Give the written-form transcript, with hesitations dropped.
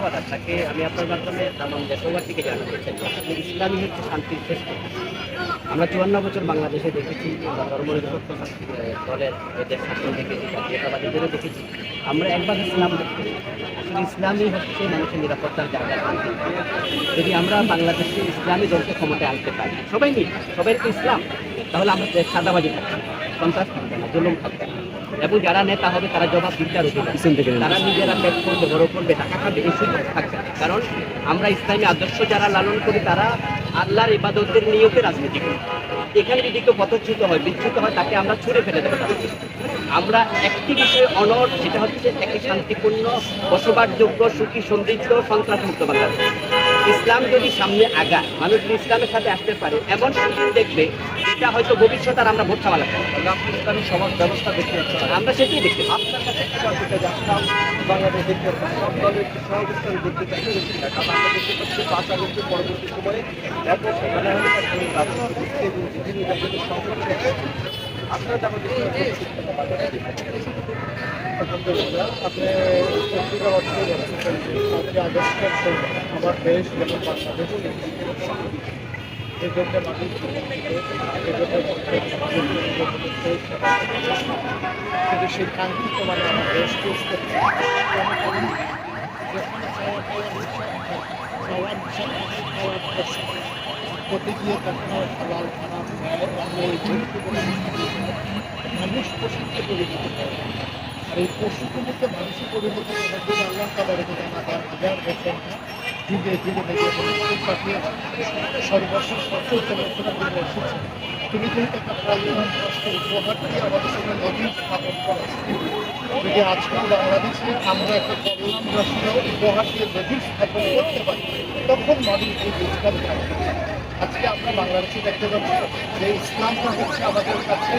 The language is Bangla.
ধন্যবাদ আপনাকে। আমি আপনার মাধ্যমে তামাম দেশবাসীকে জানাতে চাই আসলে ইসলামই হচ্ছে শান্তির শ্রেষ্ঠ। আমরা ৫৪ বছর বাংলাদেশে দেখেছি, আমরা ধর্মনিরপেক্ষ দলের এদের শাসন দেখেছি, জাতীয়তাবাদীদেরও দেখেছি। আমরা একবার ইসলাম দেখতে আসলে ইসলামই হচ্ছে মানুষের নিরাপত্তার জায়গা। যদি আমরা বাংলাদেশে ইসলামী দলকে ক্ষমতায় আনতে পারি, সবাই মিলে সবাই তো ইসলাম, তাহলে আমরা সাদাবাজি থাকবে না, সন্ত্রাস থাকবে না, জুলুম থাকবে না। এবং যারা নেতা হবে তারা জবাব দিতে অধিকার, তারা নিজেরা পেট করবে, বড় করবে, টাকা খাবে, এই সুযোগ থাকবে না। কারণ আমরা ইসলামী আদর্শ যারা লালন করি তারা আল্লাহর ইবাদতের নিয়তে রাজনীতি করি। এখানে যদি কেউ পথচ্যুত হয়, বিচ্যুত হয়, তাকে আমরা ছুড়ে ফেলে দেবো। আমরা একটি বিষয়ে অনড়, সেটা হচ্ছে একটি শান্তিপূর্ণ, বসবাসযোগ্য, সুখী, সমৃদ্ধ, সন্ত্রাসমুক্ত বাংলাদেশ। ইসলাম যদি সামনে আগায়, মানুষ যদি ইসলামের সাথে আসতে পারে, এমন সুযোগ দেখবে এটা হয়তো ভবিষ্যৎ আর আমরা ভোট চাওয়া ইসলামী সমাজ ব্যবস্থা দেখতে আমরা সেটাই দেখতে আপনার কাছে বাংলাদেশের সব দলের একটি সহাবস্থান করতে চাইছে, কারণ আমরা দেখতে পাচ্ছি ৫ আগস্টের পরবর্তী সময়ে ব্যাপক বিভিন্ন জায়গায় সংঘর্ষ আপনারা যেমন আপনি পত্রিকা অর্থে আগস্টের আমার দেশ যেমন বাংলাদেশ এই জন্য মানুষ কিন্তু সেই কাঙ্ক্ষিত মানে আমার দেশ চুজ করতে করতে গিয়ে কখনো লাল খারাপ মানুষ পশুকে পরিণত করে। আর এই পশুকে মধ্যে মানুষের পরিণত করার জন্য আল্লাহ তাদের হাজার বছর যুগে যুগে থেকে পাঠিয়ে সর্বশেষ সচেতনতা এসেছে। তুমি যেহেতু একটা কল্যাণ রাষ্ট্র উপহার দিয়ে আমাদের সঙ্গে নদী স্থাপন করা, যদি আজকাল বাংলাদেশে আমরা একটা কল্যাণ রাষ্ট্র উপহার দিয়ে নদী স্থাপন করতে পারি, তখন মানুষ এই রোজগার থাকবে। আজকে আমরা বাংলাদেশে দেখতে পাচ্ছি যে ইসলামটা হচ্ছে আমাদের কাছে